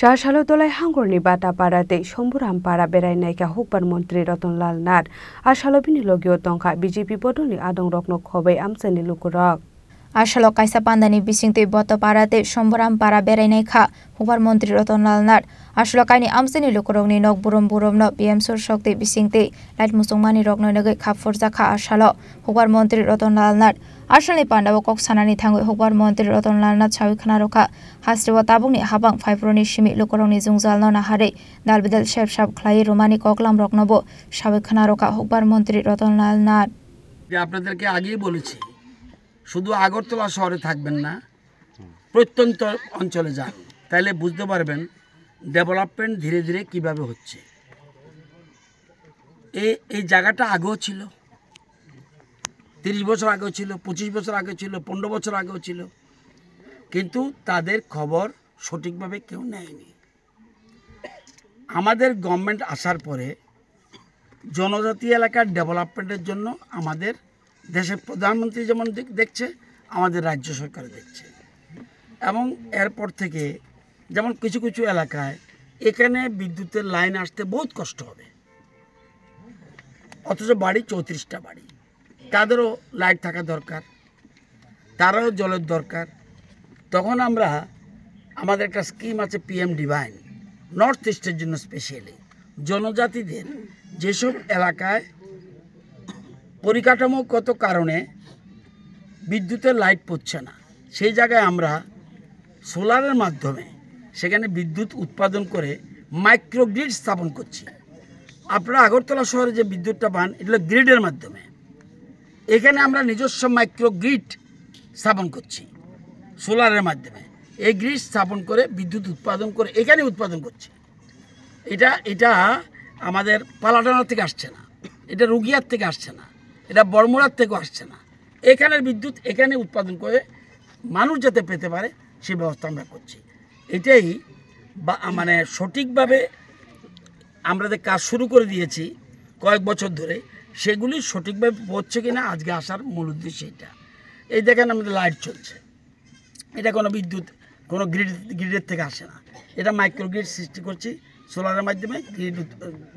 চারশালতলায় হাঙ্গরনি বাটাপাড়াতে শম্ভুরামপাড়া বেড়াইনাইকা হুকবার মন্ত্রী রতনলাল নাথ আর শালবিনী লগীয় তংখা বিজেপি বদলনি আদং রকন খबै আমসানি লুকুরক আসলো কাইসা পান্দানি বিসিংতে বতপাড়াতে শম্ভুরামপাড়া বেড়াইনাইখা হুকবার মন্ত্রী রতনলাল নাথ আসলো কাইনি আমসানি লুকুরকনি নক বুরম বুরমনো পিএম শক্তি বিসিংতে লাইট মুসংমানি রকনো নগৈ খাফরজাখা আসালো হুকবার মন্ত্রী রতনলাল নাথ আসলনি পান্ডাবো কক সানানি থাঙ্গৈ হুকবার মন্ত্রী Ratanlal Nath সাউইখানা রখা হাস্রিwa tabungni habang faifroni shimi lukorongni jungjalno nahare dalbidal shep shap khlai romani koklam roknobo সাউইখানা রখা হুকবার মন্ত্রী রতনলাল নাথ আপনাদেরকে আগেই বলেছি শুধু আগরতলা শহরে থাকবেন না প্রত্যন্ত অঞ্চলে যান তাহলে বুঝতে পারবেন ডেভেলপমেন্ট ধীরে ধীরে কিভাবে হচ্ছে এই জায়গাটা আগেও ছিল 30 বছর আগেও ছিল 25 বছর আগে ছিল 15 বছর আগেও ছিল কিন্তু তাদের খবর সঠিকভাবে কেউ নেয়নি আমাদের গভর্নমেন্ট আসার পরে জনজাতি এলাকার ডেভেলপমেন্টের জন্য আমাদের দেশের প্রধানমন্ত্রী যেমন দেখছে আমাদের রাজ্য সরকার দেখছে এবং এরপর থেকে যেমন কিছু কিছু এলাকায় এখানে বিদ্যুতের লাইন আসতে বহুত কষ্ট হবে অথচ বাড়ি 34টা বাড়ি তাদেরও লাইট থাকা দরকার তারাও জলের দরকার তখন আমরা আমাদের একটা স্কিম আছে পিএম ডিভাইন নর্থ ইস্টের জন্য স্পেশালি জনজাতিদের যেসব এলাকায় পরিকাঠামোগত কারণে বিদ্যুতের লাইট পড়ছে না সেই জায়গায় আমরা সোলারের মাধ্যমে সেখানে বিদ্যুৎ উৎপাদন করে মাইক্রোগ্রিড স্থাপন করছি আপনারা আগরতলা শহরে যে বিদ্যুৎটা পান এটা গ্রিডের মাধ্যমে এখানে আমরা নিজস্ব মাইক্রোগ্রিড স্থাপন করছি সোলারের মাধ্যমে এই গ্রিড স্থাপন করে বিদ্যুৎ উৎপাদন করে এখানে উৎপাদন করছি এটা আমাদের পালাটানা থেকে আসছে না এটা রুগিয়ার থেকে আসছে না এটা বড়মুড়ার থেকেও আসছে না এখানের বিদ্যুৎ এখানে উৎপাদন করে মানুষ যাতে পেতে পারে সেই ব্যবস্থা আমরা করছি এটাই মানে সঠিকভাবে আমরা যে কাজ শুরু করে দিয়েছি কয়েক বছর ধরে সেগুলি সঠিকভাবে পড়ছে কিনা আজকে আসার মূল উদ্দেশ্য এটা এই দেখেন আমাদের লাইট চলছে এটা কোনো বিদ্যুৎ কোনো গ্রিডের থেকে আসে না এটা মাইক্রোগ্রিড সৃষ্টি করছি সোলারের মাধ্যমে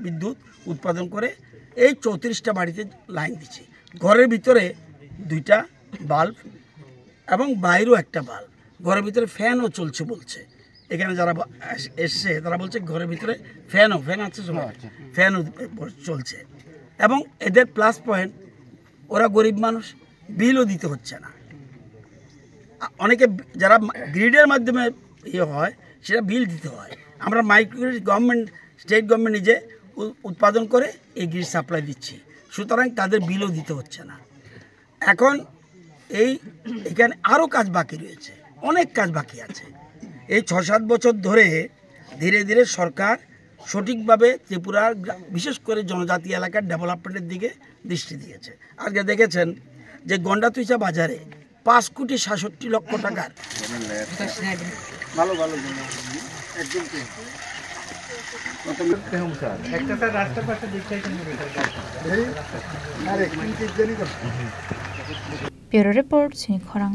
বিদ্যুৎ উৎপাদন করে এই 34টা বাড়িতে লাইন দিচ্ছি ঘরের ভিতরে 2টা বাল্ব এবং বাইরেও একটা বাল্ব ঘরের ভিতরে ফ্যানও চলছে বলছে এখানে যারা এসছে তারা বলছে ঘরের ভিতরে ফ্যান আছে ফ্যানও চলছে এবং এদের প্লাস পয়েন্ট ওরা গরিব মানুষ বিলও দিতে হচ্ছে না অনেকে যারা গ্রিডের মাধ্যমে হয় সেটা বিল দিতে হয় আমরা মাইক্রোগ্রিড গভর্নমেন্ট স্টেট গভর্নমেন্ট নিজে উৎপাদন করে এই গ্রিড সাপ্লাই দিচ্ছি সুতরাং তাদের বিলও দিতে হচ্ছে না এখন এখানে আরও কাজ বাকি রয়েছে অনেক কাজ বাকি আছে এই 6-7 বছর ধরে ধীরে ধীরে সরকার সঠিকভাবে ত্রিপুরার বিশেষ করে জনজাতি এলাকার ডেভেলপমেন্টের দিকে দৃষ্টি দিয়েছে আজকে দেখেছেন যে গন্ডাতুইচা বাজারে 5,67,00,000 টাকার ব্যুরো রিপোর্ট সিনি খরাং।